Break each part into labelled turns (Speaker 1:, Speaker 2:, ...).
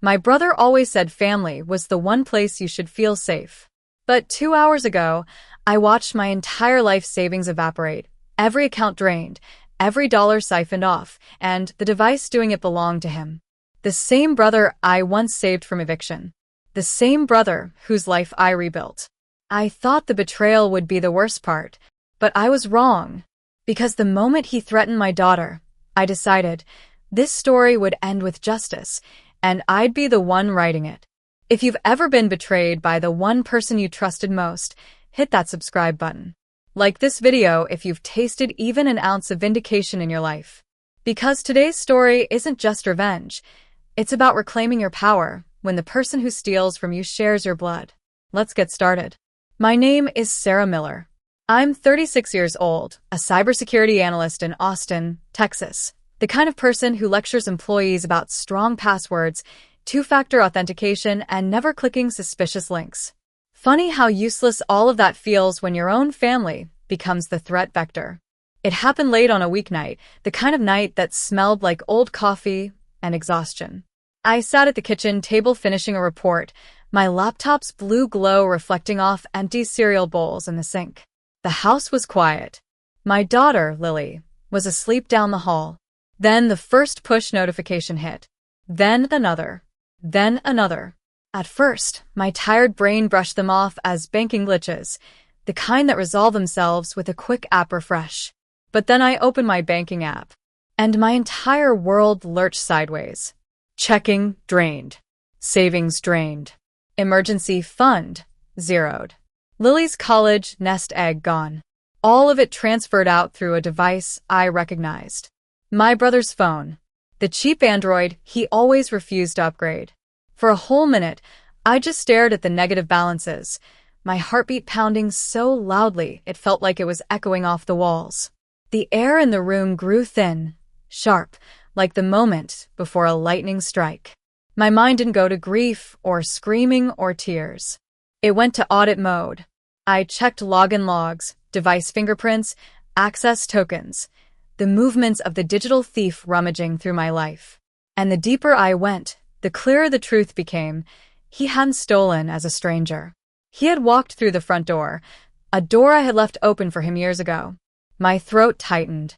Speaker 1: My brother always said family was the one place you should feel safe. But 2 hours ago, I watched my entire life savings evaporate, every account drained, every dollar siphoned off, and the device doing it belonged to him. The same brother I once saved from eviction. The same brother whose life I rebuilt. I thought the betrayal would be the worst part, but I was wrong. Because the moment he threatened my daughter, I decided this story would end with justice, and I'd be the one writing it. If you've ever been betrayed by the one person you trusted most, hit that subscribe button. Like this video if you've tasted even an ounce of vindication in your life. Because today's story isn't just revenge, it's about reclaiming your power when the person who steals from you shares your blood. Let's get started. My name is Sarah Miller. I'm 36 years old, a cybersecurity analyst in Austin, Texas. The kind of person who lectures employees about strong passwords, two-factor authentication, and never clicking suspicious links. Funny how useless all of that feels when your own family becomes the threat vector. It happened late on a weeknight, the kind of night that smelled like old coffee and exhaustion. I sat at the kitchen table finishing a report, my laptop's blue glow reflecting off empty cereal bowls in the sink. The house was quiet. My daughter, Lily, was asleep down the hall. Then the first push notification hit. Then another. Then another. At first, my tired brain brushed them off as banking glitches, the kind that resolve themselves with a quick app refresh. But then I opened my banking app, and my entire world lurched sideways. Checking drained. Savings drained. Emergency fund zeroed. Lily's college nest egg gone. All of it transferred out through a device I recognized. My brother's phone. The cheap Android he always refused to upgrade. For a whole minute, I just stared at the negative balances, my heartbeat pounding so loudly it felt like it was echoing off the walls. The air in the room grew thin, sharp, like the moment before a lightning strike. My mind didn't go to grief or screaming or tears. It went to audit mode. I checked login logs, device fingerprints, access tokens, the movements of the digital thief rummaging through my life. And the deeper I went, the clearer the truth became. He hadn't stolen as a stranger. He had walked through the front door, a door I had left open for him years ago. My throat tightened.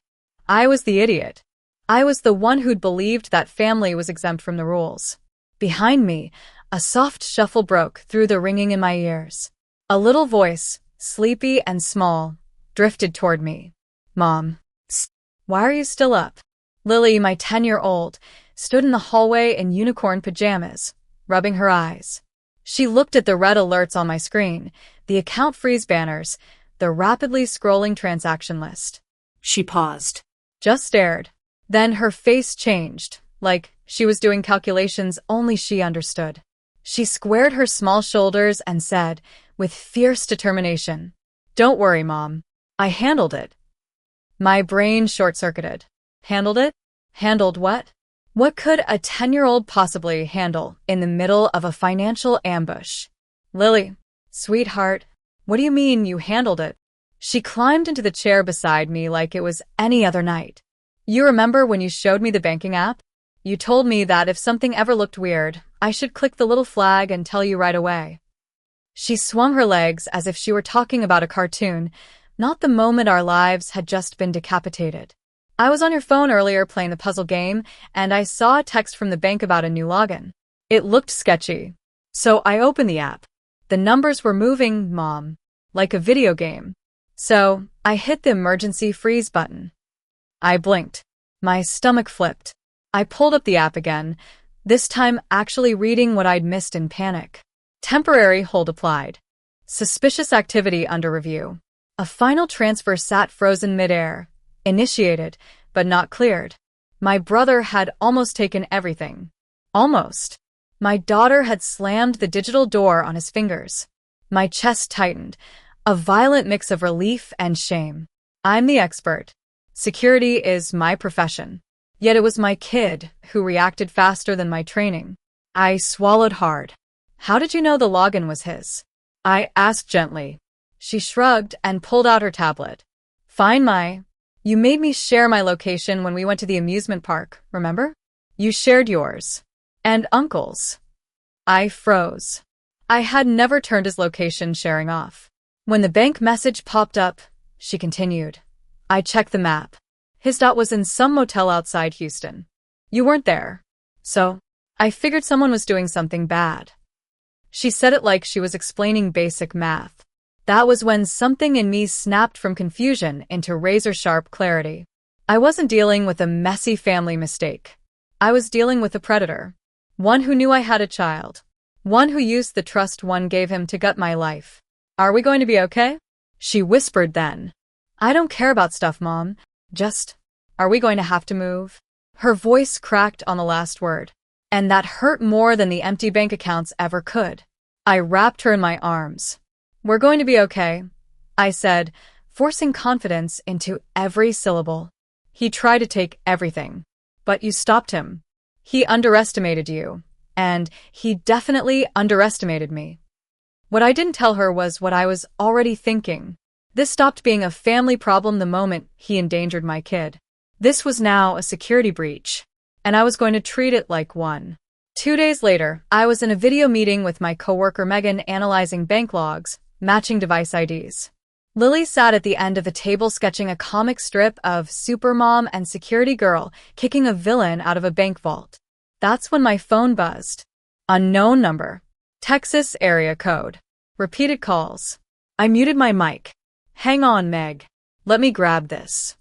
Speaker 1: I was the idiot. I was the one who'd believed that family was exempt from the rules. Behind me, a soft shuffle broke through the ringing in my ears. A little voice, sleepy and small, drifted toward me. Mom. Psst. Why are you still up? Lily, my 10-year-old, stood in the hallway in unicorn pajamas, rubbing her eyes. She looked at the red alerts on my screen, the account freeze banners, the rapidly scrolling transaction list.
Speaker 2: She paused.
Speaker 1: Just stared. Then her face changed, like she was doing calculations only she understood. She squared her small shoulders and said, with fierce determination, "Don't worry, Mom. I handled it." My brain short-circuited. Handled it? Handled what? What could a 10-year-old possibly handle in the middle of a financial ambush? Lily, sweetheart, what do you mean you handled it? She climbed into the chair beside me like it was any other night. You remember when you showed me the banking app? You told me that if something ever looked weird, I should click the little flag and tell you right away. She swung her legs as if she were talking about a cartoon, not the moment our lives had just been decapitated. I was on your phone earlier playing the puzzle game, and I saw a text from the bank about a new login. It looked sketchy. So I opened the app. The numbers were moving, Mom, like a video game. So I hit the emergency freeze button. I blinked. My stomach flipped. I pulled up the app again, this time actually reading what I'd missed in panic. Temporary hold applied. Suspicious activity under review. A final transfer sat frozen midair. Initiated, but not cleared. My brother had almost taken everything. Almost. My daughter had slammed the digital door on his fingers. My chest tightened, a violent mix of relief and shame. I'm the expert. Security is my profession. Yet it was my kid who reacted faster than my training. I swallowed hard. How did you know the login was his? I asked gently. She shrugged and pulled out her tablet. You made me share my location when we went to the amusement park, remember? You shared yours. And uncles. I froze. I had never turned his location sharing off. When the bank message popped up, she continued. I checked the map. His dot was in some motel outside Houston. You weren't there. So, I figured someone was doing something bad. She said it like she was explaining basic math. That was when something in me snapped from confusion into razor-sharp clarity. I wasn't dealing with a messy family mistake. I was dealing with a predator. One who knew I had a child. One who used the trust one gave him to gut my life. Are we going to be okay? She whispered then. I don't care about stuff, Mom. Just, are we going to have to move? Her voice cracked on the last word. And that hurt more than the empty bank accounts ever could. I wrapped her in my arms. We're going to be okay, I said, forcing confidence into every syllable. He tried to take everything, but you stopped him. He underestimated you, and he definitely underestimated me. What I didn't tell her was what I was already thinking. This stopped being a family problem the moment he endangered my kid. This was now a security breach, and I was going to treat it like one. 2 days later, I was in a video meeting with my coworker Megan analyzing bank logs, matching device IDs. Lily sat at the end of the table sketching a comic strip of Supermom and Security Girl kicking a villain out of a bank vault. That's when my phone buzzed. Unknown number. Texas area code. Repeated calls. I muted my mic. Hang on, Meg. Let me grab this.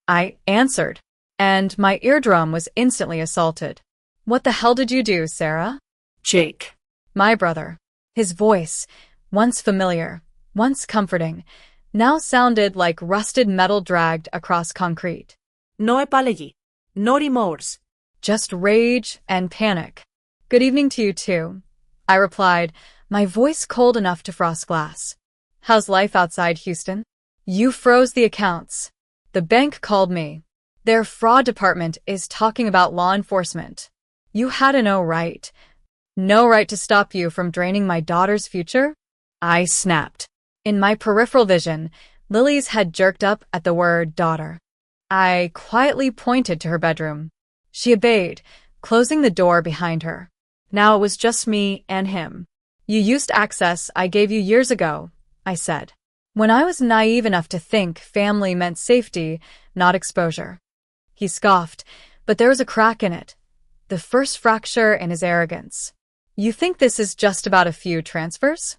Speaker 1: I answered, and my eardrum was instantly assaulted. What the hell did you do, Sarah?
Speaker 2: Jake.
Speaker 1: My brother. His voice, once familiar, once comforting, now sounded like rusted metal dragged across concrete.
Speaker 2: No apology. No remorse.
Speaker 1: Just rage and panic. Good evening to you too, I replied, my voice cold enough to frost glass. How's life outside Houston? You froze the accounts. The bank called me. Their fraud department is talking about law enforcement. You had no right. No right to stop you from draining my daughter's future? I snapped. In my peripheral vision, Lily's head jerked up at the word daughter. I quietly pointed to her bedroom. She obeyed, closing the door behind her. Now it was just me and him. You used access I gave you years ago, I said. When I was naive enough to think family meant safety, not exposure. He scoffed, but there was a crack in it. The first fracture in his arrogance. You think this is just about a few transfers?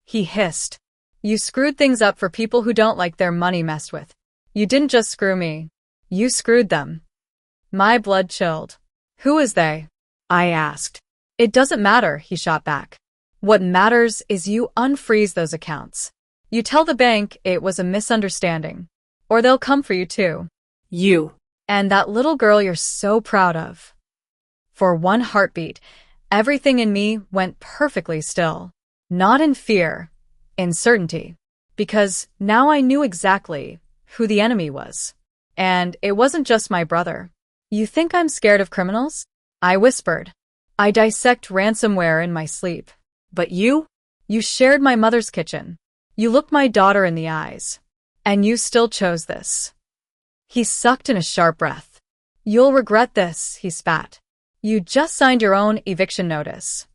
Speaker 1: He hissed. You screwed things up for people who don't like their money messed with. You didn't just screw me. You screwed them. My blood chilled. Who is they? I asked. It doesn't matter, he shot back. What matters is you unfreeze those accounts. You tell the bank it was a misunderstanding. Or they'll come for you too.
Speaker 2: You.
Speaker 1: And that little girl you're so proud of. For one heartbeat, everything in me went perfectly still. Not in fear, in certainty. Because now I knew exactly who the enemy was. And it wasn't just my brother. You think I'm scared of criminals? I whispered. I dissect ransomware in my sleep. But you? You shared my mother's kitchen. You looked my daughter in the eyes. And you still chose this. He sucked in a sharp breath. You'll regret this, he spat. You just signed your own eviction notice.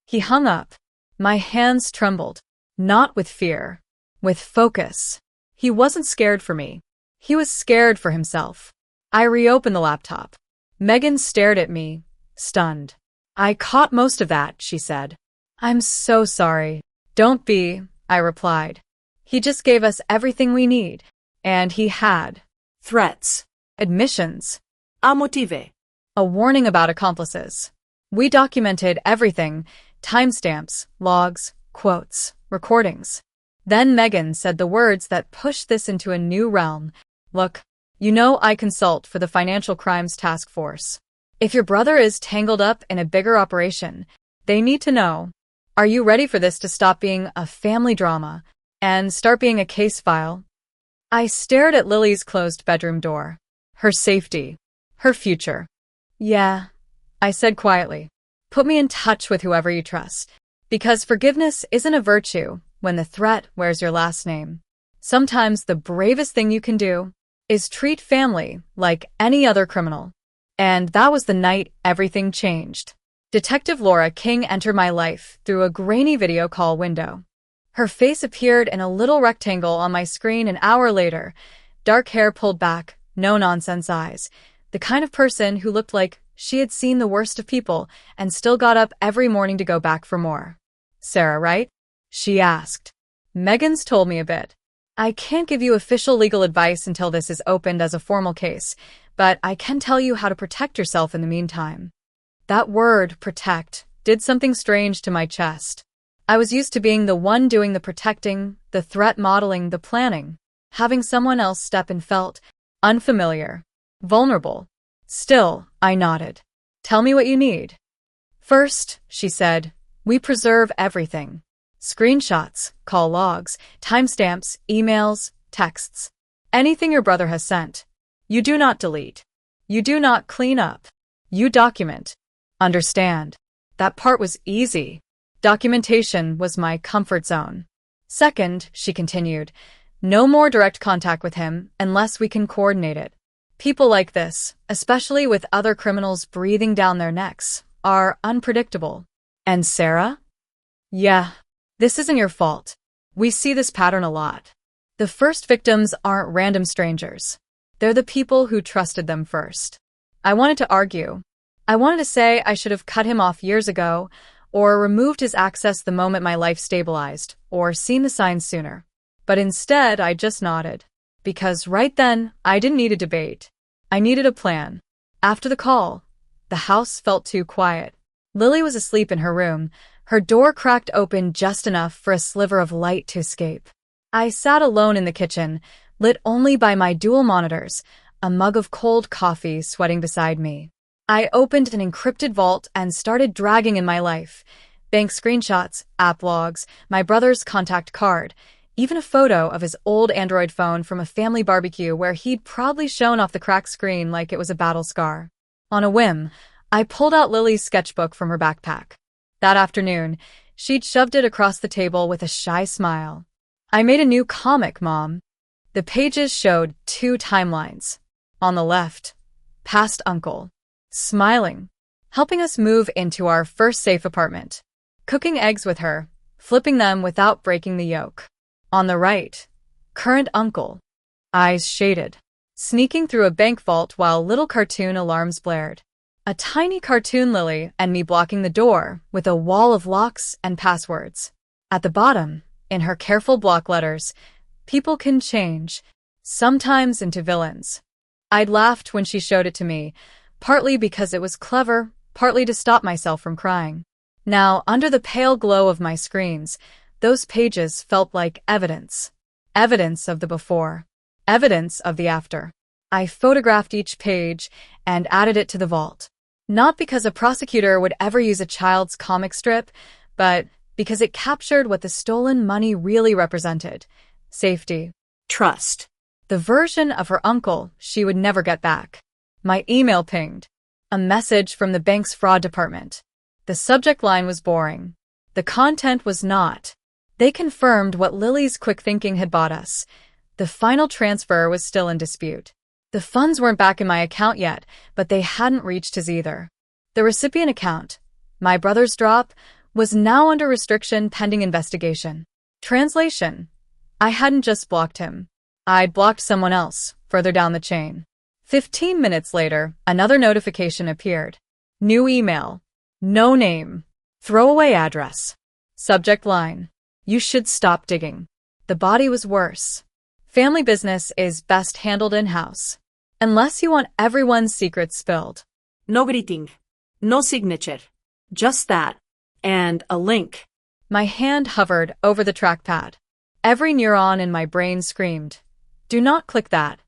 Speaker 1: He hung up. My hands trembled. Not with fear. With focus. He wasn't scared for me. He was scared for himself. I reopened the laptop. Megan stared at me, stunned. I caught most of that, she said. I'm so sorry. Don't be, I replied. He just gave us everything we need. And he had.
Speaker 2: Threats.
Speaker 1: Admissions.
Speaker 2: A motive.
Speaker 1: A warning about accomplices. We documented everything, timestamps, logs, quotes, recordings. Then Megan said the words that pushed this into a new realm. Look, you know I consult for the Financial Crimes Task Force. If your brother is tangled up in a bigger operation, they need to know. Are you ready for this to stop being a family drama and start being a case file? I stared at Lily's closed bedroom door. Her safety. Her future. Yeah, I said quietly. Put me in touch with whoever you trust. Because forgiveness isn't a virtue when the threat wears your last name. Sometimes the bravest thing you can do is treat family like any other criminal. And that was the night everything changed. Detective Laura King entered my life through a grainy video call window. Her face appeared in a little rectangle on my screen an hour later, dark hair pulled back, no-nonsense eyes, the kind of person who looked like she had seen the worst of people and still got up every morning to go back for more. "Sarah, right?" she asked. "Megan's told me a bit. I can't give you official legal advice until this is opened as a formal case, but I can tell you how to protect yourself in the meantime." That word, protect, did something strange to my chest. I was used to being the one doing the protecting, the threat modeling, the planning. Having someone else step in felt unfamiliar, vulnerable. Still, I nodded. "Tell me what you need." "First," she said, "we preserve everything. Screenshots, call logs, timestamps, emails, texts. Anything your brother has sent. You do not delete. You do not clean up. You document. Understand?" That part was easy. Documentation was my comfort zone. "Second," she continued, "no more direct contact with him unless we can coordinate it. People like this, especially with other criminals breathing down their necks, are unpredictable." "And Sarah?" "Yeah, this isn't your fault. We see this pattern a lot. The first victims aren't random strangers. They're the people who trusted them first." I wanted to argue. I wanted to say I should have cut him off years ago, or removed his access the moment my life stabilized, or seen the signs sooner. But instead, I just nodded. Because right then, I didn't need a debate. I needed a plan. After the call, the house felt too quiet. Lily was asleep in her room, her door cracked open just enough for a sliver of light to escape. I sat alone in the kitchen, lit only by my dual monitors, a mug of cold coffee sweating beside me. I opened an encrypted vault and started dragging in my life. Bank screenshots, app logs, my brother's contact card, even a photo of his old Android phone from a family barbecue where he'd probably shown off the cracked screen like it was a battle scar. On a whim, I pulled out Lily's sketchbook from her backpack. That afternoon, she'd shoved it across the table with a shy smile. "I made a new comic, Mom." The pages showed 2 timelines. On the left, past Uncle, smiling, helping us move into our first safe apartment, cooking eggs with her, flipping them without breaking the yolk. On the right, current Uncle, eyes shaded, sneaking through a bank vault while little cartoon alarms blared. A tiny cartoon Lily and me blocking the door with a wall of locks and passwords. At the bottom, in her careful block letters, "People can change, sometimes into villains." I'd laughed when she showed it to me, partly because it was clever, partly to stop myself from crying. Now, under the pale glow of my screens, those pages felt like evidence. Evidence of the before. Evidence of the after. I photographed each page and added it to the vault. Not because a prosecutor would ever use a child's comic strip, but because it captured what the stolen money really represented. Safety.
Speaker 2: Trust.
Speaker 1: The version of her uncle she would never get back. My email pinged. A message from the bank's fraud department. The subject line was boring. The content was not. They confirmed what Lily's quick thinking had bought us. The final transfer was still in dispute. The funds weren't back in my account yet, but they hadn't reached his either. The recipient account, my brother's drop, was now under restriction pending investigation. Translation. I hadn't just blocked him. I'd blocked someone else, further down the chain. 15 minutes later, another notification appeared. New email. No name. Throwaway address. Subject line. You should stop digging. The body was worse. Family business is best handled in-house. Unless you want everyone's secrets spilled.
Speaker 2: No greeting. No signature. Just that. And a link.
Speaker 1: My hand hovered over the trackpad. Every neuron in my brain screamed, "Do not click that."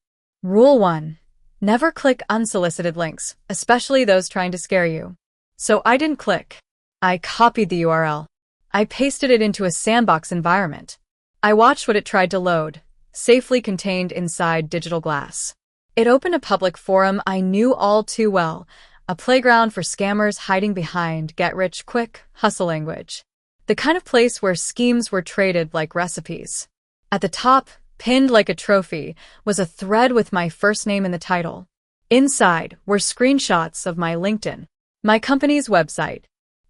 Speaker 1: Rule 1. Never click unsolicited links, especially those trying to scare you. So I didn't click. I copied the URL. I pasted it into a sandbox environment. I watched what it tried to load, safely contained inside digital glass. It opened a public forum I knew all too well, a playground for scammers hiding behind get-rich-quick hustle language. The kind of place where schemes were traded like recipes. At the top, pinned like a trophy, was a thread with my first name in the title. Inside were screenshots of my LinkedIn, my company's website,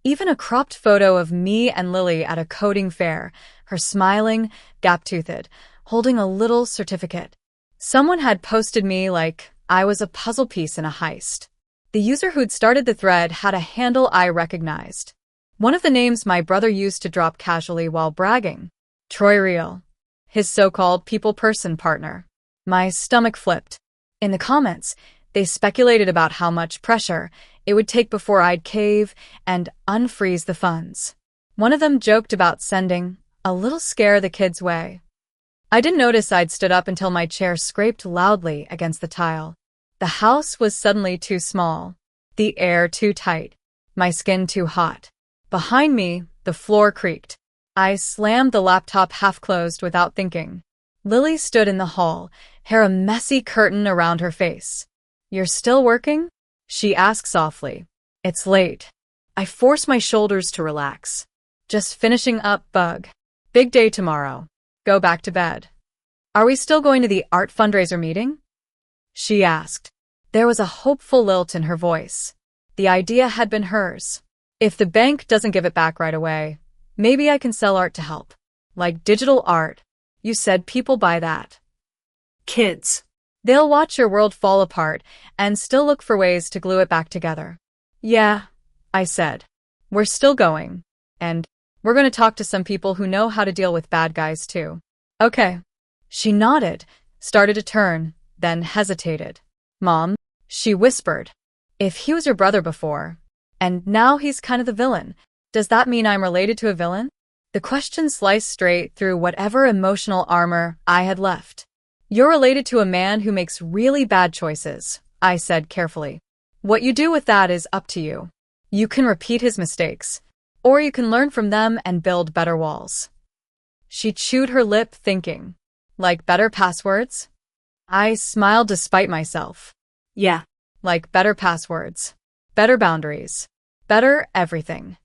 Speaker 1: Even a cropped photo of me and Lily at a coding fair, her smiling, gap-toothed, holding a little certificate. Someone had posted me like I was a puzzle piece in a heist. The user who'd started the thread had a handle I recognized. One of the names my brother used to drop casually while bragging. Troy Real. His so-called people-person partner. My stomach flipped. In the comments, they speculated about how much pressure it would take before I'd cave and unfreeze the funds. One of them joked about sending a little scare the kids' way. I didn't notice I'd stood up until my chair scraped loudly against the tile. The house was suddenly too small, the air too tight, my skin too hot. Behind me, the floor creaked. I slammed the laptop half-closed without thinking. Lily stood in the hall, hair a messy curtain around her face. "You're still working?" she asked softly. "It's late." I forced my shoulders to relax. "Just finishing up, bug. Big day tomorrow. Go back to bed." "Are we still going to the art fundraiser meeting?" she asked. There was a hopeful lilt in her voice. The idea had been hers. "If the bank doesn't give it back right away, maybe I can sell art to help. Like digital art. You said people buy that."
Speaker 2: Kids.
Speaker 1: "They'll watch your world fall apart and still look for ways to glue it back together." "Yeah," I said. "We're still going. And we're going to talk to some people who know how to deal with bad guys too." "Okay." She nodded, started to turn, then hesitated. "Mom," she whispered, "if he was your brother before, and now he's kind of the villain, does that mean I'm related to a villain?" The question sliced straight through whatever emotional armor I had left. "You're related to a man who makes really bad choices," I said carefully. "What you do with that is up to you. You can repeat his mistakes, or you can learn from them and build better walls." She chewed her lip, thinking. "Like better passwords?" I smiled despite myself.
Speaker 2: "Yeah."
Speaker 1: "Like better passwords, better boundaries, better everything."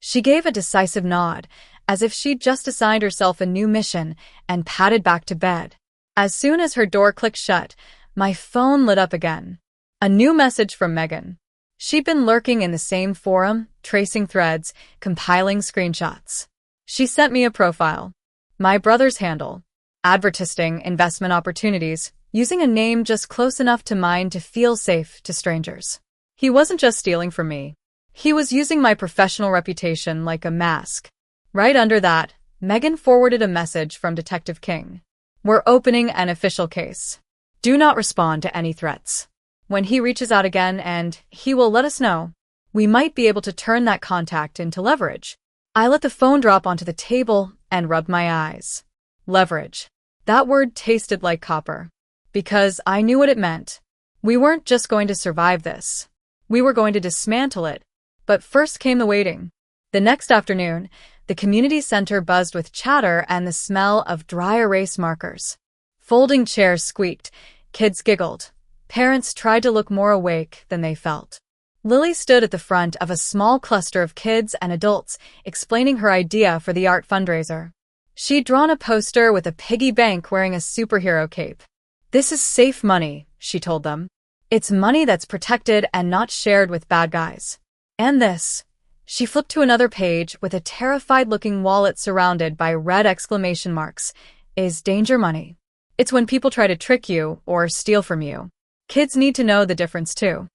Speaker 1: She gave a decisive nod, as if she'd just assigned herself a new mission, and padded back to bed. As soon as her door clicked shut, my phone lit up again. A new message from Megan. She'd been lurking in the same forum, tracing threads, compiling screenshots. She sent me a profile. My brother's handle. Advertising investment opportunities, using a name just close enough to mine to feel safe to strangers. He wasn't just stealing from me. He was using my professional reputation like a mask. Right under that, Megan forwarded a message from Detective King. "We're opening an official case. Do not respond to any threats. When he reaches out again, and he will let us know, we might be able to turn that contact into leverage." I let the phone drop onto the table and rubbed my eyes. Leverage. That word tasted like copper. Because I knew what it meant. We weren't just going to survive this. We were going to dismantle it. But first came the waiting. The next afternoon, the community center buzzed with chatter and the smell of dry erase markers. Folding chairs squeaked, kids giggled. Parents tried to look more awake than they felt. Lily stood at the front of a small cluster of kids and adults, explaining her idea for the art fundraiser. She'd drawn a poster with a piggy bank wearing a superhero cape. "This is safe money," she told them. "It's money that's protected and not shared with bad guys. And this." She flipped to another page with a terrified-looking wallet surrounded by red exclamation marks, "is danger money." It's when people try to trick you or steal from you. Kids need to know the difference too.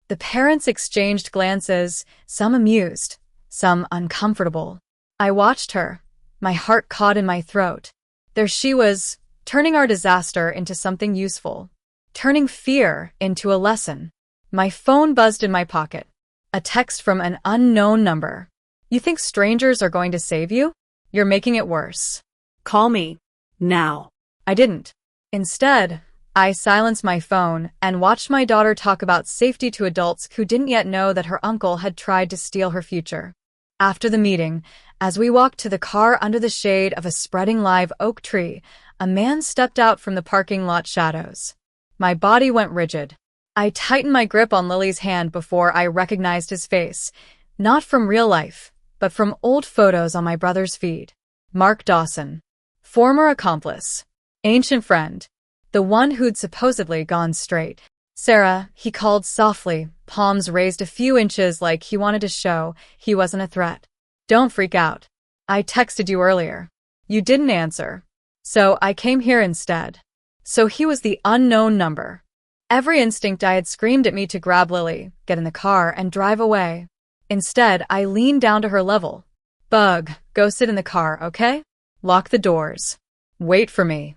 Speaker 1: The parents exchanged glances, some amused, some uncomfortable. I watched her, my heart caught in my throat. There she was, turning our disaster into something useful, turning fear into a lesson. My phone buzzed in my pocket. A text from an unknown number. "You think strangers are going to save you? You're making it worse.
Speaker 2: "Call me. Now."
Speaker 1: I didn't. Instead, I silenced my phone and watched my daughter talk about safety to adults who didn't yet know that her uncle had tried to steal her future. After the meeting, as we walked to the car under the shade of a spreading live oak tree, a man stepped out from the parking lot shadows. My body went rigid. I tightened my grip on Lily's hand before I recognized his face, not from real life, but from old photos on my brother's feed. Mark Dawson. Former accomplice. Ancient friend. The one who'd supposedly gone straight. Sarah, he called softly, palms raised a few inches like he wanted to show he wasn't a threat. Don't freak out. I texted you earlier. You didn't answer. So I came here instead. So he was the unknown number. Every instinct I had screamed at me to grab Lily, get in the car, and drive away. Instead, I leaned down to her level. Bug, go sit in the car, okay? Lock the doors. Wait for me.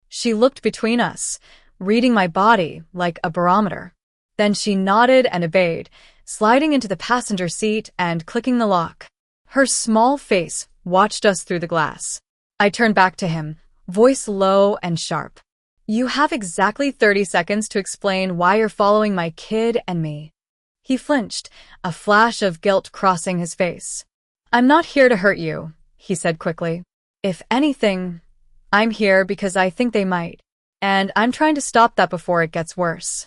Speaker 1: She looked between us, reading my body like a barometer. Then she nodded and obeyed, sliding into the passenger seat and clicking the lock. Her small face watched us through the glass. I turned back to him, voice low and sharp. You have exactly 30 seconds to explain why you're following my kid and me. He flinched, a flash of guilt crossing his face. I'm not here to hurt you, he said quickly. If anything, I'm here because I think they might. And I'm trying to stop that before it gets worse.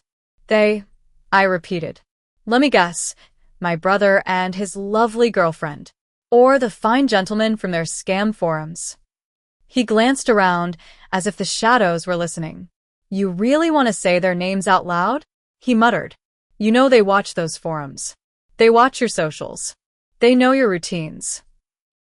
Speaker 1: I repeated. Let me guess, my brother and his lovely girlfriend. Or the fine gentleman from their scam forums. He glanced around as if the shadows were listening. You really want to say their names out loud? He muttered. You know they watch those forums. They watch your socials. They know your routines.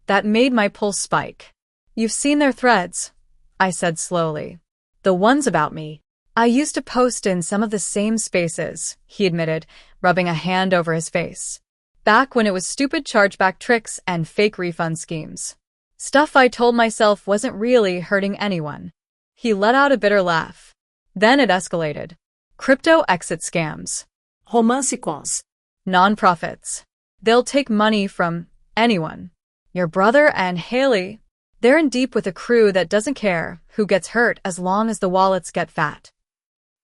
Speaker 1: That made my pulse spike. You've seen their threads, I said slowly. The ones about me. I used to post in some of the same spaces, he admitted, rubbing a hand over his face. Back when it was stupid chargeback tricks and fake refund schemes. Stuff I told myself wasn't really hurting anyone. He let out a bitter laugh. Then it escalated. Crypto exit scams.
Speaker 2: Homosexuals.
Speaker 1: Nonprofits. They'll take money from anyone. Your brother and Haley, they're in deep with a crew that doesn't care who gets hurt as long as the wallets get fat.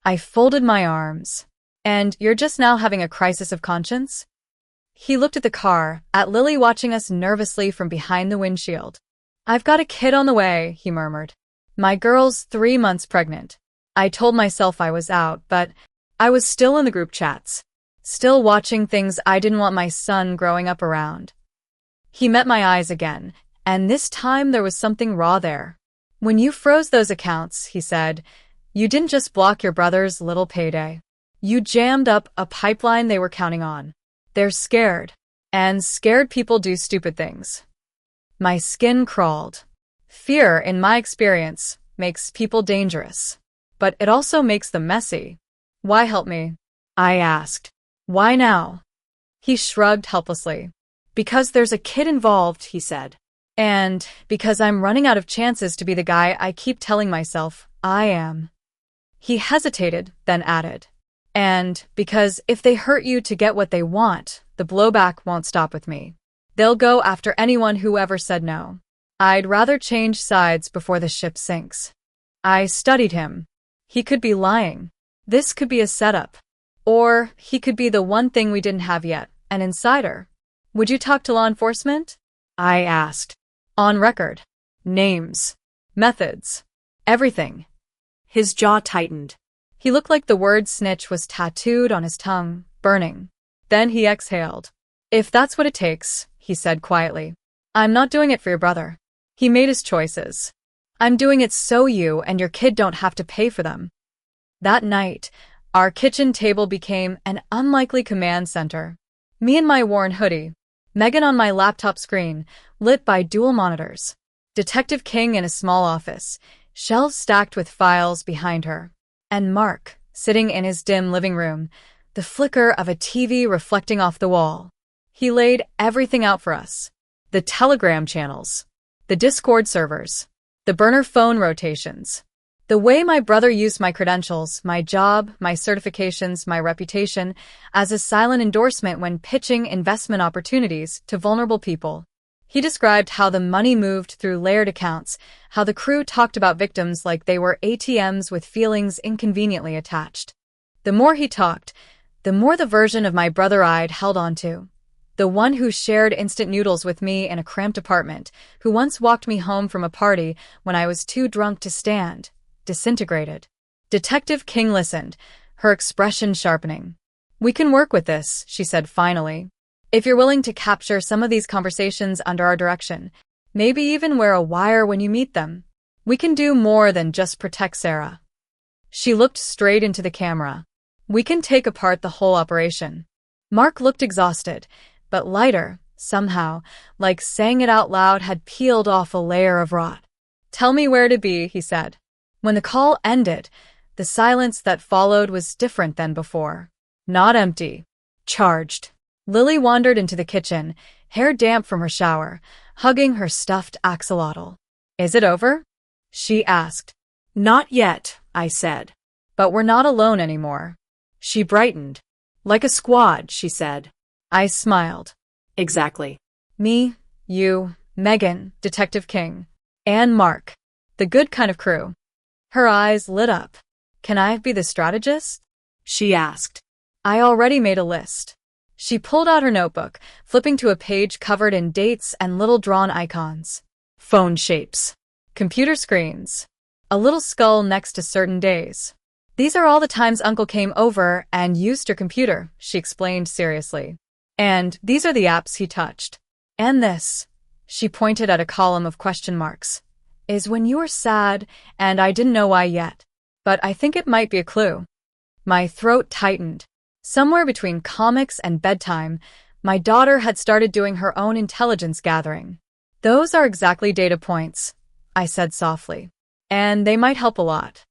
Speaker 1: I folded my arms. And you're just now having a crisis of conscience? He looked at the car, at Lily watching us nervously from behind the windshield. I've got a kid on the way, he murmured. My girl's 3 months pregnant. I told myself I was out, but I was still in the group chats. Still watching things I didn't want my son growing up around. He met my eyes again, and this time there was something raw there. When you froze those accounts, he said, you didn't just block your brother's little payday. You jammed up a pipeline they were counting on. They're scared. And scared people do stupid things. My skin crawled. Fear, in my experience, makes people dangerous. But it also makes them messy. Why help me? I asked. Why now? He shrugged helplessly. Because there's a kid involved, he said. And because I'm running out of chances to be the guy I keep telling myself I am. He hesitated, then added. And because if they hurt you to get what they want, the blowback won't stop with me. They'll go after anyone who ever said no. I'd rather change sides before the ship sinks. I studied him. He could be lying. This could be a setup. Or he could be the one thing we didn't have yet, an insider. Would you talk to law enforcement? I asked. On record. Names. Methods. Everything.
Speaker 2: His jaw tightened.
Speaker 1: He looked like the word snitch was tattooed on his tongue, burning. Then he exhaled. If that's what it takes, he said quietly. I'm not doing it for your brother. He made his choices. I'm doing it so you and your kid don't have to pay for them. That night, our kitchen table became an unlikely command center. Me in my worn hoodie, Megan on my laptop screen, lit by dual monitors. Detective King in a small office, shelves stacked with files behind her. And Mark, sitting in his dim living room, the flicker of a TV reflecting off the wall. He laid everything out for us. The Telegram channels. The Discord servers. The burner phone rotations. The way my brother used my credentials, my job, my certifications, my reputation, as a silent endorsement when pitching investment opportunities to vulnerable people. He described how the money moved through layered accounts, how the crew talked about victims like they were ATMs with feelings inconveniently attached. The more he talked, the more the version of my brother I'd held on to. The one who shared instant noodles with me in a cramped apartment, who once walked me home from a party when I was too drunk to stand, disintegrated. Detective King listened, her expression sharpening. We can work with this, she said finally. If you're willing to capture some of these conversations under our direction, maybe even wear a wire when you meet them, we can do more than just protect Sarah. She looked straight into the camera. We can take apart the whole operation. Mark looked exhausted, but lighter, somehow, like saying it out loud had peeled off a layer of rot. Tell me where to be, he said. When the call ended, the silence that followed was different than before. Not empty. Charged. Lily wandered into the kitchen, hair damp from her shower, hugging her stuffed axolotl. Is it over? She asked.
Speaker 2: Not yet, I said.
Speaker 1: But we're not alone anymore.
Speaker 2: She brightened. Like a squad, she said.
Speaker 1: I smiled.
Speaker 2: Exactly.
Speaker 1: Me, you, Megan, Detective King, and Mark. The good kind of crew. Her eyes lit up. Can I be the strategist?
Speaker 2: She asked.
Speaker 1: I already made a list. She pulled out her notebook, flipping to a page covered in dates and little drawn icons. Phone shapes. Computer screens. A little skull next to certain days. These are all the times Uncle came over and used your computer, she explained seriously. And these are the apps he touched. And this, she pointed at a column of question marks, is when you were sad and I didn't know why yet. But I think it might be a clue. My throat tightened. Somewhere between comics and bedtime, my daughter had started doing her own intelligence gathering. Those are exactly data points, I said softly. And they might help a lot.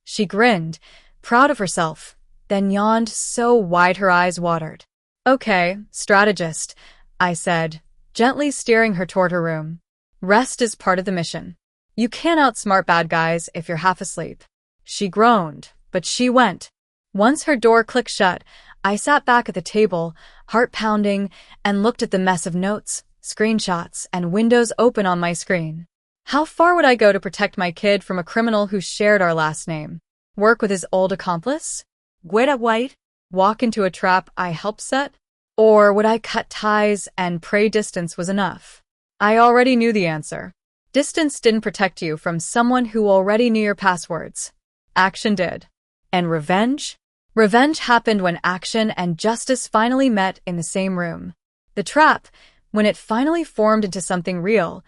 Speaker 1: She grinned, proud of herself, then yawned so wide her eyes watered. Okay, strategist, I said, gently steering her toward her room. Rest is part of the mission. You can't outsmart bad guys if you're half asleep. She groaned, but she went. Once her door clicked shut, I sat back at the table, heart pounding, and looked at the mess of notes, screenshots, and windows open on my screen. How far would I go to protect my kid from a criminal who shared our last name? Work with his old accomplice? Get a white? Walk into a trap I helped set? Or would I cut ties and pray distance was enough? I already knew the answer. Distance didn't protect you from someone who already knew your passwords. Action did. And revenge? Revenge happened when action and justice finally met in the same room. The trap, when it finally formed into something real,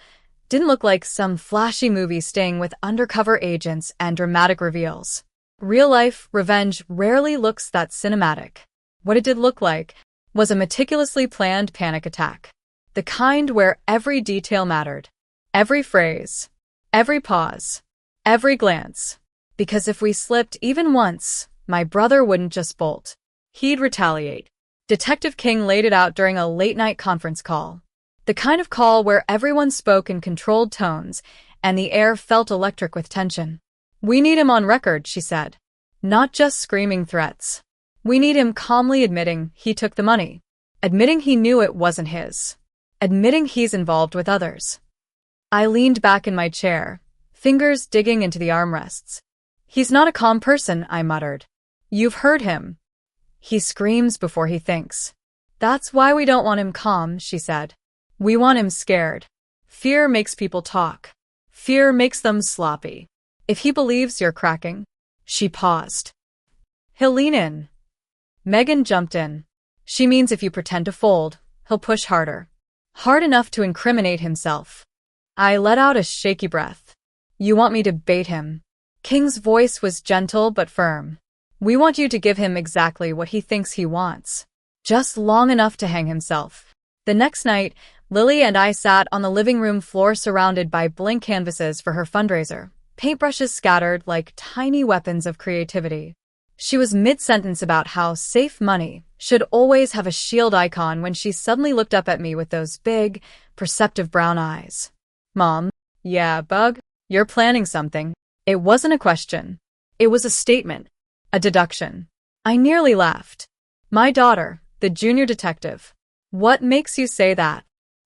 Speaker 1: didn't look like some flashy movie sting with undercover agents and dramatic reveals. Real-life revenge rarely looks that cinematic. What it did look like was a meticulously planned panic attack. The kind where every detail mattered. Every phrase. Every pause. Every glance. Because if we slipped even once, my brother wouldn't just bolt. He'd retaliate. Detective King laid it out during a late-night conference call. The kind of call where everyone spoke in controlled tones and the air felt electric with tension. We need him on record, she said. Not just screaming threats. We need him calmly admitting he took the money. Admitting he knew it wasn't his. Admitting he's involved with others. I leaned back in my chair, fingers digging into the armrests. He's not a calm person, I muttered. You've heard him. He screams before he thinks. That's why we don't want him calm, she said. We want him scared. Fear makes people talk. Fear makes them sloppy. If he believes you're cracking. She paused. He'll lean in. Megan jumped in. She means if you pretend to fold, he'll push harder. Hard enough to incriminate himself. I let out a shaky breath. You want me to bait him? King's voice was gentle but firm. We want you to give him exactly what he thinks he wants. Just long enough to hang himself. The next night, Lily and I sat on the living room floor surrounded by blank canvases for her fundraiser, paintbrushes scattered like tiny weapons of creativity. She was mid-sentence about how safe money should always have a shield icon when she suddenly looked up at me with those big, perceptive brown eyes. Mom, yeah, Bug, you're planning something. It wasn't a question. It was a statement. A deduction. I nearly laughed. My daughter, the junior detective. What makes you say that?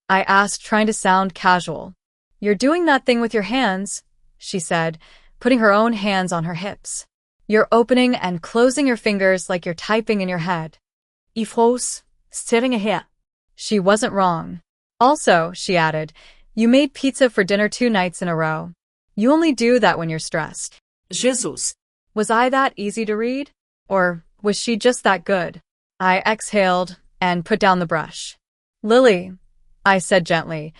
Speaker 1: I asked, trying to sound casual. You're doing that thing with your hands, she said, putting her own hands on her hips. You're opening and closing your fingers like you're typing in your head. Ifros, sitting ahead. She wasn't wrong. Also, she added, you made pizza for dinner 2 nights in a row. You only do that when you're stressed.
Speaker 2: Jesus.
Speaker 1: Was I that easy to read? Or was she just that good? I exhaled and put down the brush. Lily, I said gently,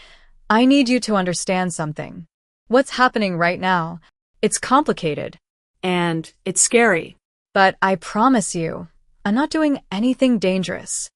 Speaker 1: I need you to understand something. What's happening right now? It's complicated.
Speaker 2: And it's scary.
Speaker 1: But I promise you, I'm not doing anything dangerous.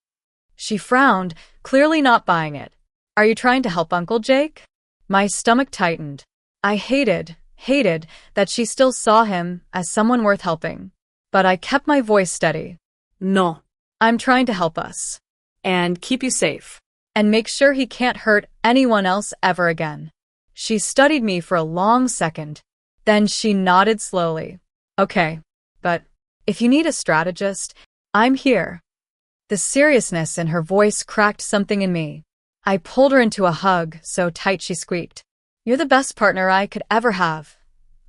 Speaker 1: She frowned, clearly not buying it. Are you trying to help Uncle Jake? My stomach tightened. I hated that she still saw him as someone worth helping. But I kept my voice steady.
Speaker 2: No.
Speaker 1: I'm trying to help us.
Speaker 2: And keep you safe.
Speaker 1: And make sure he can't hurt anyone else ever again. She studied me for a long second. Then she nodded slowly. Okay, but if you need a strategist, I'm here. The seriousness in her voice cracked something in me. I pulled her into a hug so tight she squeaked. You're the best partner I could ever have,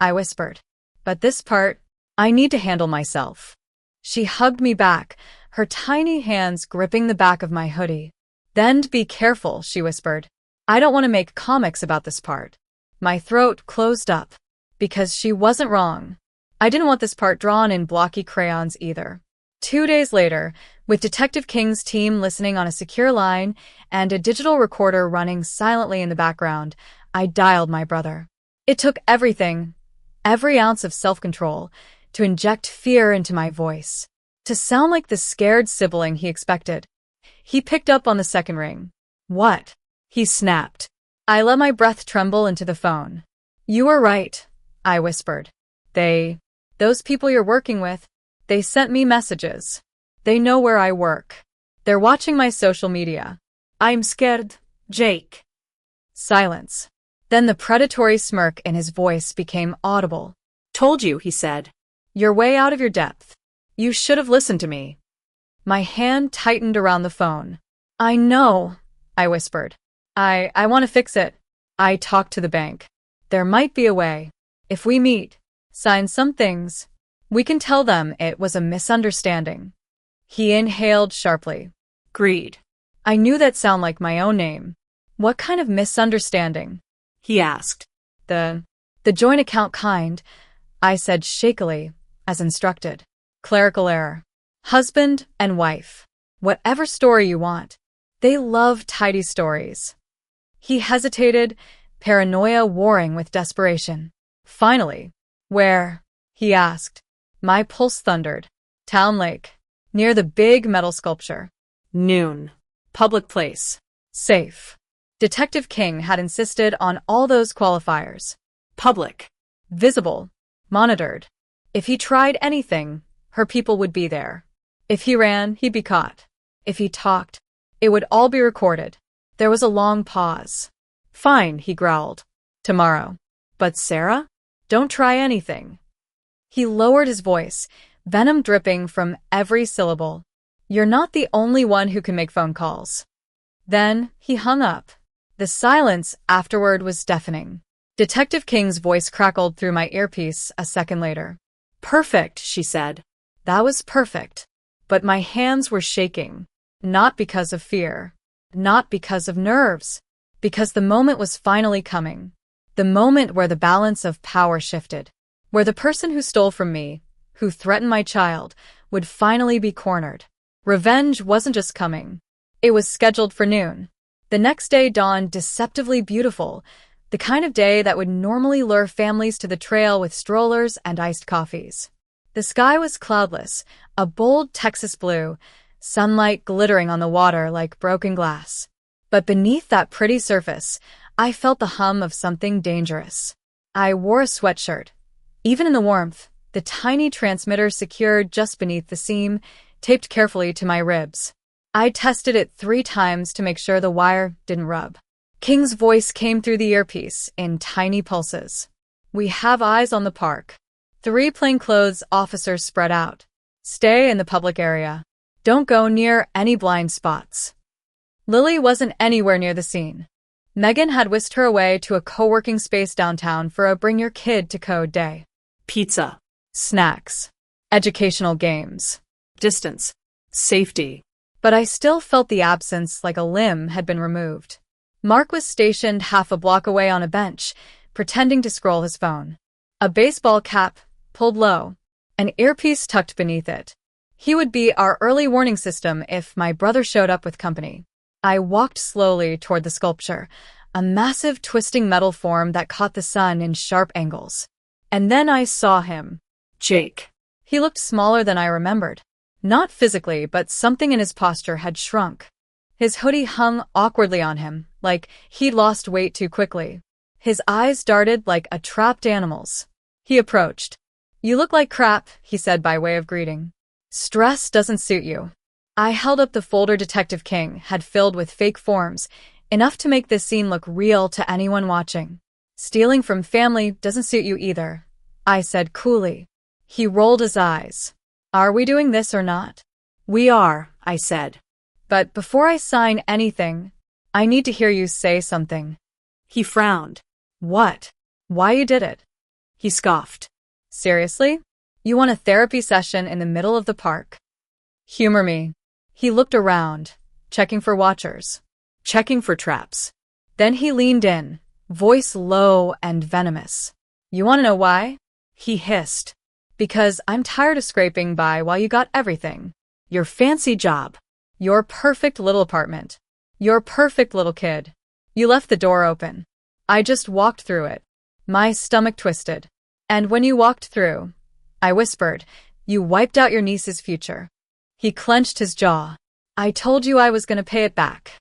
Speaker 1: I whispered. But this part, I need to handle myself. She hugged me back, her tiny hands gripping the back of my hoodie. Then be careful, she whispered. I don't want to make comics about this part. My throat closed up. Because she wasn't wrong. I didn't want this part drawn in blocky crayons either. 2 days later, with Detective King's team listening on a secure line and a digital recorder running silently in the background, I dialed my brother. It took everything, every ounce of self-control, to inject fear into my voice, to sound like the scared sibling he expected. He picked up on the second ring. What? He snapped. I let my breath tremble into the phone. You were right, I whispered. Those people you're working with, they sent me messages. They know where I work. They're watching my social media.
Speaker 2: I'm scared, Jake.
Speaker 1: Silence. Then the predatory smirk in his voice became audible.
Speaker 2: Told you, he said.
Speaker 1: You're way out of your depth. You should have listened to me. My hand tightened around the phone. I know, I whispered. I want to fix it. I talked to the bank. There might be a way. If we meet, sign some things, we can tell them it was a misunderstanding. He inhaled sharply.
Speaker 2: Greed.
Speaker 1: I knew that sounded like my own name. What kind of misunderstanding?
Speaker 2: He asked.
Speaker 1: The joint account kind, I said shakily, as instructed. Clerical error. Husband and wife. Whatever story you want. They love tidy stories. He hesitated, paranoia warring with desperation. Finally, where? He asked. My pulse thundered. Town Lake. Near the big metal sculpture.
Speaker 2: Noon. Public place.
Speaker 1: Safe. Detective King had insisted on all those qualifiers.
Speaker 2: Public.
Speaker 1: Visible. Monitored. If he tried anything, her people would be there. If he ran, he'd be caught. If he talked, it would all be recorded. There was a long pause. Fine, he growled. Tomorrow. But Sarah? Don't try anything. He lowered his voice, venom dripping from every syllable. You're not the only one who can make phone calls. Then he hung up. The silence afterward was deafening. Detective King's voice crackled through my earpiece a second later. Perfect, she said. That was perfect. But my hands were shaking. Not because of fear. Not because of nerves. Because the moment was finally coming. The moment where the balance of power shifted. Where the person who stole from me, who threatened my child, would finally be cornered. Revenge wasn't just coming. It was scheduled for noon. The next day dawned deceptively beautiful, the kind of day that would normally lure families to the trail with strollers and iced coffees. The sky was cloudless, a bold Texas blue, sunlight glittering on the water like broken glass. But beneath that pretty surface, I felt the hum of something dangerous. I wore a sweatshirt. Even in the warmth, the tiny transmitter secured just beneath the seam, taped carefully to my ribs. I tested it 3 times to make sure the wire didn't rub. King's voice came through the earpiece in tiny pulses. We have eyes on the park. 3 plainclothes officers spread out. Stay in the public area. Don't go near any blind spots. Lily wasn't anywhere near the scene. Megan had whisked her away to a co-working space downtown for a bring your kid to code day.
Speaker 2: Pizza.
Speaker 1: Snacks. Educational games.
Speaker 2: Distance. Safety.
Speaker 1: But I still felt the absence like a limb had been removed. Mark was stationed half a block away on a bench, pretending to scroll his phone. A baseball cap, pulled low, an earpiece tucked beneath it. He would be our early warning system if my brother showed up with company. I walked slowly toward the sculpture, a massive twisting metal form that caught the sun in sharp angles. And then I saw him.
Speaker 2: Jake.
Speaker 1: He looked smaller than I remembered. Not physically, but something in his posture had shrunk. His hoodie hung awkwardly on him, like he'd lost weight too quickly. His eyes darted like a trapped animal's. He approached. "You look like crap," he said by way of greeting. "Stress doesn't suit you." I held up the folder Detective King had filled with fake forms, enough to make this scene look real to anyone watching. "Stealing from family doesn't suit you either," I said coolly. He rolled his eyes. "Are we doing this or not?"
Speaker 2: "We are," I said.
Speaker 1: "But before I sign anything, I need to hear you say something."
Speaker 2: He frowned.
Speaker 1: "What? Why you did it?"
Speaker 2: He scoffed.
Speaker 1: "Seriously? You want a therapy session in the middle of the park? Humor me." He looked around, checking for watchers,
Speaker 2: Checking for traps.
Speaker 1: Then he leaned in, voice low and venomous. "You want to know why?" He hissed. "Because I'm tired of scraping by while you got everything.
Speaker 2: Your fancy job.
Speaker 1: Your perfect little apartment. Your perfect little kid. You left the door open. I just walked through it." My stomach twisted. "And when you walked through," I whispered, "you wiped out your niece's future." He clenched his jaw. "I told you I was going to pay it back."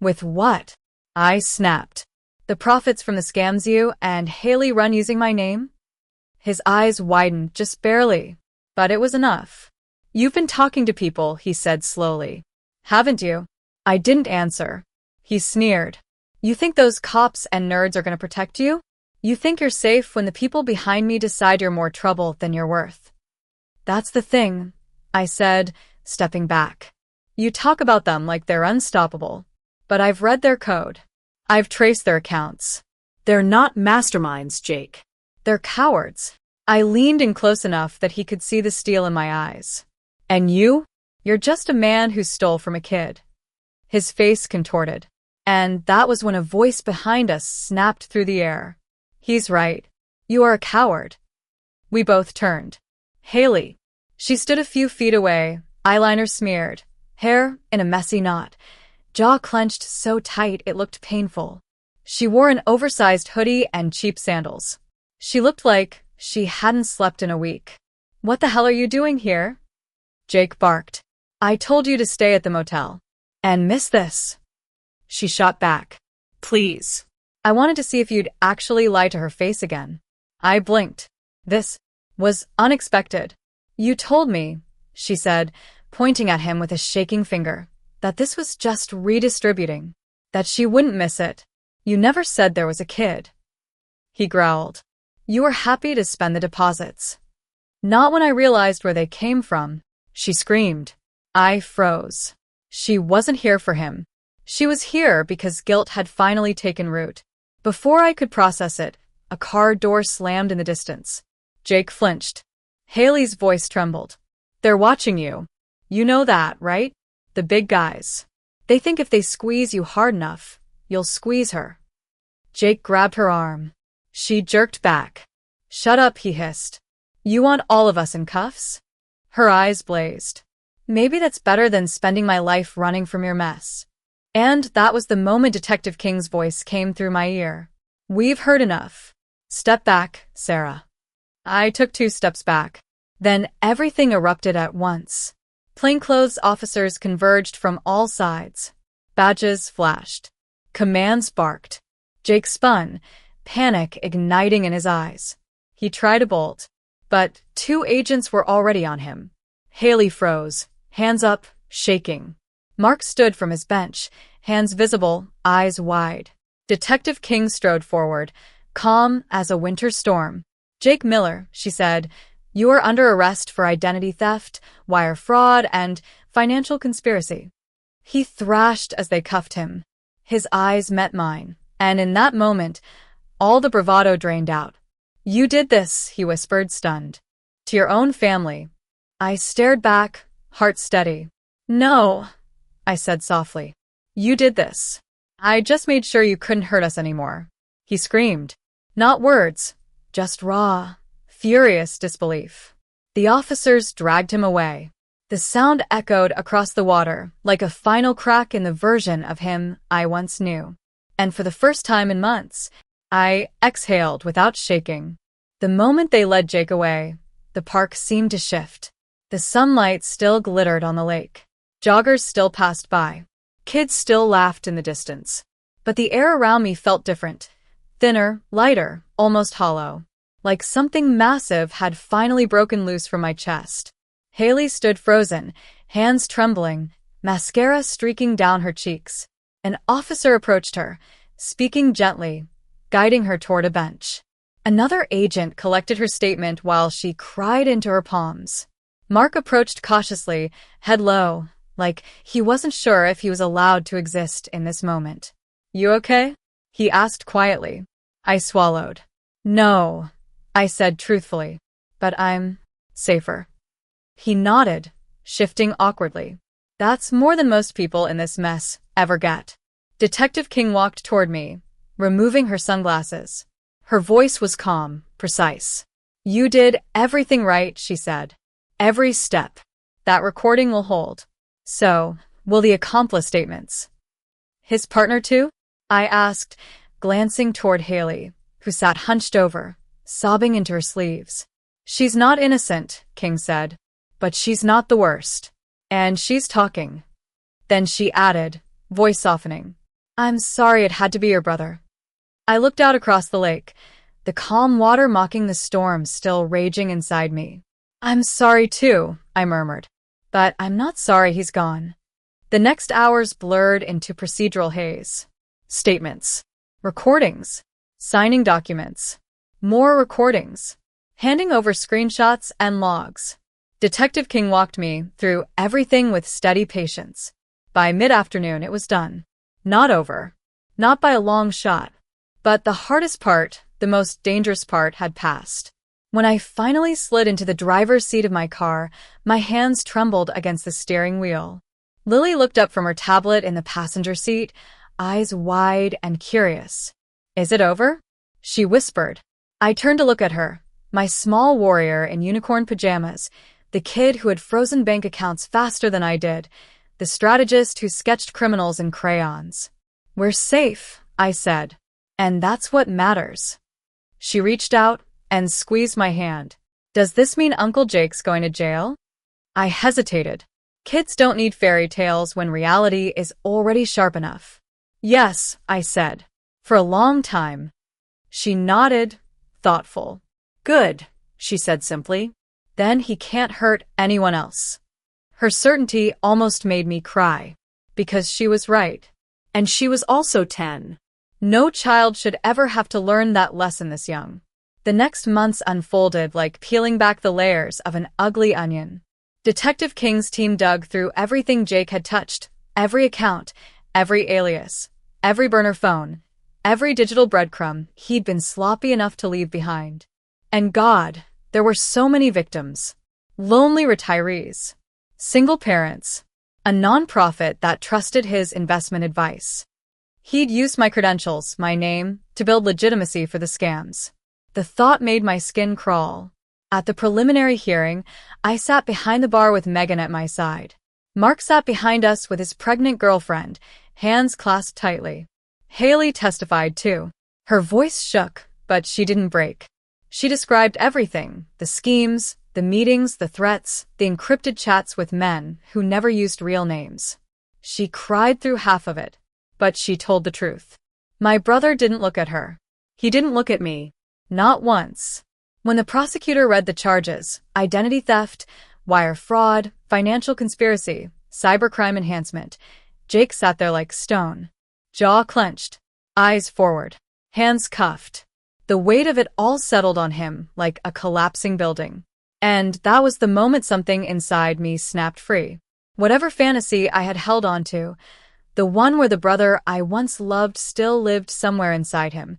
Speaker 1: "With what?" I snapped. "The profits from the scams you and Haley run using my name?" His eyes widened just barely, but it was enough. "You've been talking to people," he said slowly. "Haven't you?" I didn't answer. He sneered. "You think those cops and nerds are going to protect you? You think you're safe when the people behind me decide you're more trouble than you're worth." "That's the thing," I said, stepping back. "You talk about them like they're unstoppable, but I've read their code. I've traced their accounts.
Speaker 2: They're not masterminds, Jake.
Speaker 1: They're cowards." I leaned in close enough that he could see the steel in my eyes. "And you? You're just a man who stole from a kid." His face contorted. And that was when a voice behind us snapped through the air. "He's right. You are a coward." We both turned. Haley. She stood a few feet away, eyeliner smeared, hair in a messy knot, jaw clenched so tight it looked painful. She wore an oversized hoodie and cheap sandals. She looked like she hadn't slept in a week. "What the hell are you doing here?" Jake barked. "I told you to stay at the motel. And miss this." She shot back.
Speaker 2: "Please."
Speaker 1: I wanted to see if you'd actually lie to her face again. I blinked. This was unexpected. "You told me," she said, pointing at him with a shaking finger, "that this was just redistributing, that she wouldn't miss it. You never said there was a kid." He growled. "You were happy to spend the deposits." "Not when I realized where they came from," she screamed. I froze. She wasn't here for him. She was here because guilt had finally taken root. Before I could process it, a car door slammed in the distance. Jake flinched. Haley's voice trembled. "They're watching you. You know that, right? The big guys. They think if they squeeze you hard enough, you'll squeeze her." Jake grabbed her arm. She jerked back. "Shut up," he hissed. "You want all of us in cuffs?" Her eyes blazed. "Maybe that's better than spending my life running from your mess." And that was the moment Detective King's voice came through my ear. "We've heard enough. Step back, Sarah." I took 2 steps back. Then everything erupted at once. Plainclothes officers converged from all sides. Badges flashed. Commands barked. Jake spun, panic igniting in his eyes. He tried to bolt, but 2 agents were already on him. Haley froze, hands up, shaking. Mark stood from his bench, hands visible, eyes wide. Detective King strode forward, calm as a winter storm. "Jake Miller," she said, "you are under arrest for identity theft, wire fraud, and financial conspiracy." He thrashed as they cuffed him. His eyes met mine, and in that moment, all the bravado drained out. "You did this," he whispered, stunned. "To your own family." I stared back, heart steady. "No," I said softly. "You did this. I just made sure you couldn't hurt us anymore." He screamed. Not words, just raw, furious disbelief. The officers dragged him away. The sound echoed across the water like a final crack in the version of him I once knew. And for the first time in months, I exhaled without shaking. The moment they led Jake away, the park seemed to shift. The sunlight still glittered on the lake. Joggers still passed by. Kids still laughed in the distance. But the air around me felt different. Thinner, lighter, almost hollow. Like something massive had finally broken loose from my chest. Haley stood frozen, hands trembling, mascara streaking down her cheeks. An officer approached her, speaking gently, guiding her toward a bench. Another agent collected her statement while she cried into her palms. Mark approached cautiously, head low, like he wasn't sure if he was allowed to exist in this moment. "You okay?" he asked quietly. I swallowed. "No," I said truthfully, "but I'm safer." He nodded, shifting awkwardly. "That's more than most people in this mess ever get." Detective King walked toward me, removing her sunglasses. Her voice was calm, precise. "You did everything right," she said. "Every step. That recording will hold. So, will the accomplice statements?" "His partner too?" I asked, glancing toward Haley, who sat hunched over, sobbing into her sleeves. "She's not innocent," King said, "but she's not the worst. And she's talking." Then she added, voice softening, "I'm sorry it had to be your brother." I looked out across the lake, the calm water mocking the storm still raging inside me. "I'm sorry too," I murmured. "But I'm not sorry he's gone." The next hours blurred into procedural haze. Statements. Recordings. Signing documents. More recordings. Handing over screenshots and logs. Detective King walked me through everything with steady patience. By mid-afternoon it was done. Not over. Not by a long shot. But the hardest part, the most dangerous part, had passed. When I finally slid into the driver's seat of my car, my hands trembled against the steering wheel. Lily looked up from her tablet in the passenger seat, eyes wide and curious. "Is it over?" she whispered. I turned to look at her, my small warrior in unicorn pajamas, the kid who had frozen bank accounts faster than I did, the strategist who sketched criminals in crayons. "We're safe," I said. "And that's what matters." She reached out and squeezed my hand. "Does this mean Uncle Jake's going to jail?" I hesitated. Kids don't need fairy tales when reality is already sharp enough. "Yes," I said. "For a long time." She nodded, thoughtful. "Good," she said simply. "Then he can't hurt anyone else." Her certainty almost made me cry. Because she was right.
Speaker 2: And she was also 10.
Speaker 1: No child should ever have to learn that lesson this young. The next months unfolded like peeling back the layers of an ugly onion. Detective King's team dug through everything Jake had touched, every account, every alias, every burner phone, every digital breadcrumb he'd been sloppy enough to leave behind. And God, there were so many victims. Lonely retirees. Single parents. A nonprofit that trusted his investment advice. He'd used my credentials, my name, to build legitimacy for the scams. The thought made my skin crawl. At the preliminary hearing, I sat behind the bar with Megan at my side. Mark sat behind us with his pregnant girlfriend, hands clasped tightly. Haley testified too. Her voice shook, but she didn't break. She described everything, the schemes, the meetings, the threats, the encrypted chats with men who never used real names. She cried through half of it, but she told the truth. My brother didn't look at her. He didn't look at me. Not once. When the prosecutor read the charges, identity theft, wire fraud, financial conspiracy, cybercrime enhancement, Jake sat there like stone. Jaw clenched, eyes forward, hands cuffed. The weight of it all settled on him like a collapsing building. And that was the moment something inside me snapped free. Whatever fantasy I had held on to, the one where the brother I once loved still lived somewhere inside him,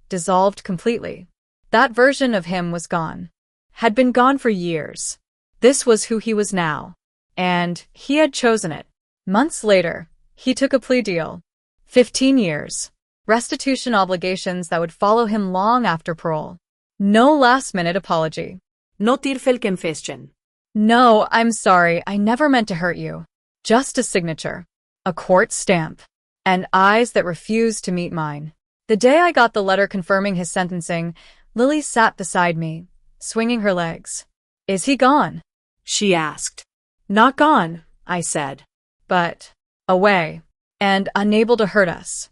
Speaker 1: dissolved completely. That version of him was gone. Had been gone for years. This was who he was now. And he had chosen it. Months later, he took a plea deal. 15 years. Restitution obligations that would follow him long after parole. No last-minute apology.
Speaker 2: No tillfällighetsfesten.
Speaker 1: No, I'm sorry, I never meant to hurt you. Just a signature. A court stamp. And eyes that refused to meet mine. The day I got the letter confirming his sentencing, Lily sat beside me, swinging her legs. Is he gone?
Speaker 2: She asked. Not gone, I said.
Speaker 1: But away, and unable to hurt us.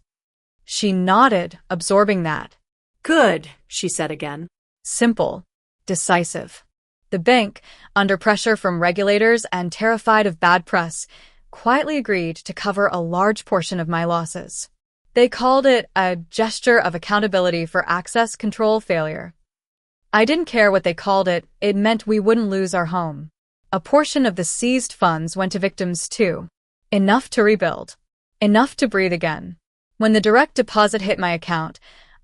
Speaker 1: She nodded, absorbing that.
Speaker 2: Good, she said again.
Speaker 1: Simple, decisive. The bank, under pressure from regulators and terrified of bad press, quietly agreed to cover a large portion of my losses. They called it a gesture of accountability for access control failure. I didn't care what they called it, it meant we wouldn't lose our home. A portion of the seized funds went to victims too. Enough to rebuild. Enough to breathe again. When the direct deposit hit my account,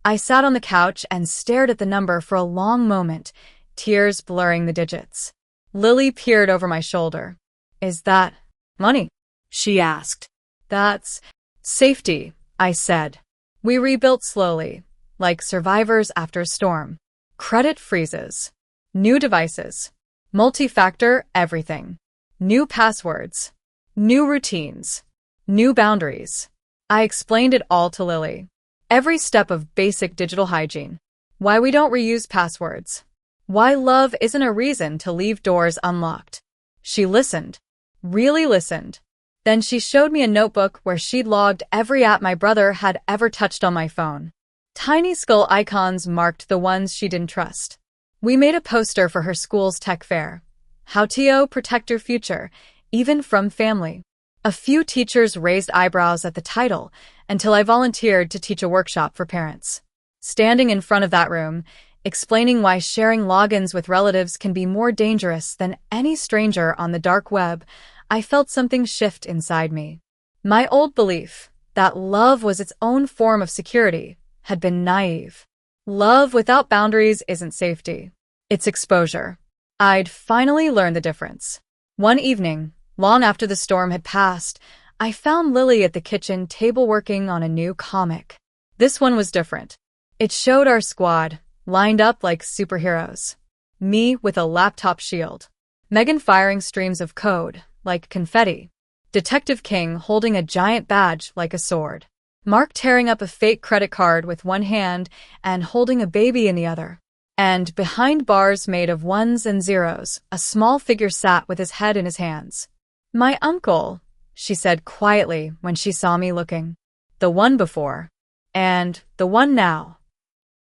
Speaker 1: I sat on the couch and stared at the number for a long moment, tears blurring the digits. Lily peered over my shoulder. Is that money? She asked. That's safety, I said. We rebuilt slowly, like survivors after a storm. Credit freezes. New devices. Multi-factor everything. New passwords. New routines. New boundaries. I explained it all to Lily. Every step of basic digital hygiene. Why we don't reuse passwords. Why love isn't a reason to leave doors unlocked. She listened. Really listened. Then she showed me a notebook where she'd logged every app my brother had ever touched on my phone. Tiny skull icons marked the ones she didn't trust. We made a poster for her school's tech fair. How to protect your future, even from family. A few teachers raised eyebrows at the title until I volunteered to teach a workshop for parents. Standing in front of that room, explaining why sharing logins with relatives can be more dangerous than any stranger on the dark web, I felt something shift inside me. My old belief that love was its own form of security had been naive. Love without boundaries isn't safety. It's exposure. I'd finally learned the difference. One evening, long after the storm had passed, I found Lily at the kitchen table working on a new comic. This one was different. It showed our squad, lined up like superheroes. Me with a laptop shield. Megan firing streams of code, like confetti. Detective King holding a giant badge like a sword. Mark tearing up a fake credit card with one hand and holding a baby in the other. And behind bars made of ones and zeros, a small figure sat with his head in his hands. My uncle, she said quietly when she saw me looking. The one before. And the one now.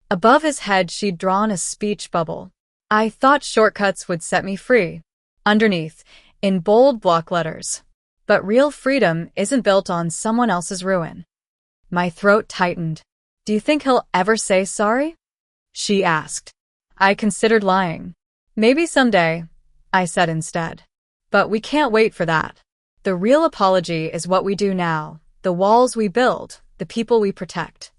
Speaker 1: Above his head she'd drawn a speech bubble. I thought shortcuts would set me free. Underneath, in bold block letters. But real freedom isn't built on someone else's ruin. My throat tightened. Do you think he'll ever say sorry? She asked. I considered lying. Maybe someday, I said instead. But we can't wait for that. The real apology is what we do now, the walls we build, the people we protect.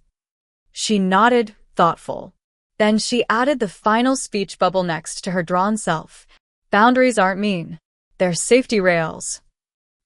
Speaker 1: She nodded, thoughtful. Then she added the final speech bubble next to her drawn self. Boundaries aren't mean. They're safety rails.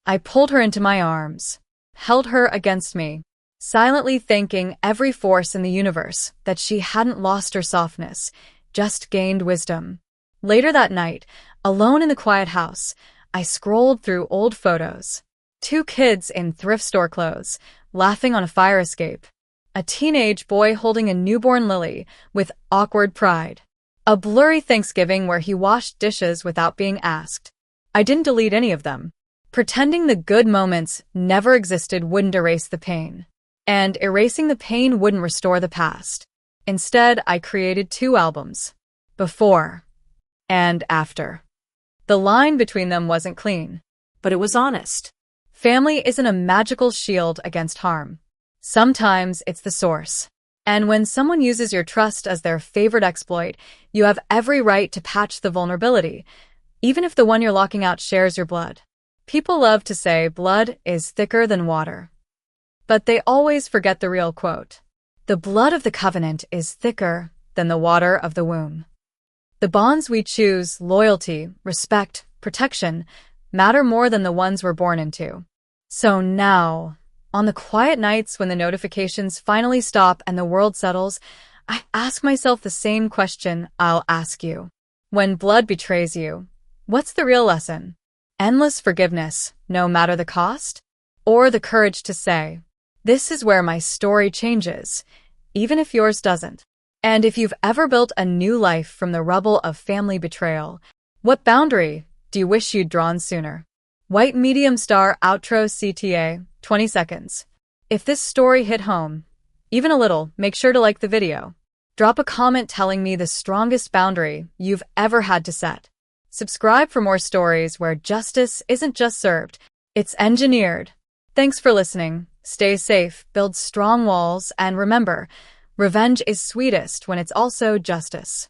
Speaker 1: I pulled her into my arms, held her against me, silently thanking every force in the universe that she hadn't lost her softness, just gained wisdom. Later that night, alone in the quiet house, I scrolled through old photos. 2 kids in thrift store clothes, laughing on a fire escape. A teenage boy holding a newborn Lily with awkward pride. A blurry Thanksgiving where he washed dishes without being asked. I didn't delete any of them. Pretending the good moments never existed wouldn't erase the pain. And erasing the pain wouldn't restore the past. Instead, I created 2 albums. Before and after. The line between them wasn't clean, but it was honest. Family isn't a magical shield against harm. Sometimes it's the source. And when someone uses your trust as their favorite exploit, you have every right to patch the vulnerability, even if the one you're locking out shares your blood. People love to say blood is thicker than water. But they always forget the real quote. The blood of the covenant is thicker than the water of the womb. The bonds we choose, loyalty, respect, protection, matter more than the ones we're born into. So now, on the quiet nights when the notifications finally stop and the world settles, I ask myself the same question I'll ask you. When blood betrays you, what's the real lesson? Endless forgiveness, no matter the cost? Or the courage to say, this is where my story changes, even if yours doesn't. And if you've ever built a new life from the rubble of family betrayal, What boundary do you wish you'd drawn sooner? White medium star outro CTA, 20 seconds. If this story hit home, even a little, make sure to like the video. Drop a comment telling me the strongest boundary you've ever had to set. Subscribe for more stories where justice isn't just served, it's engineered. Thanks for listening. Stay safe, build strong walls, and remember, revenge is sweetest when it's also justice.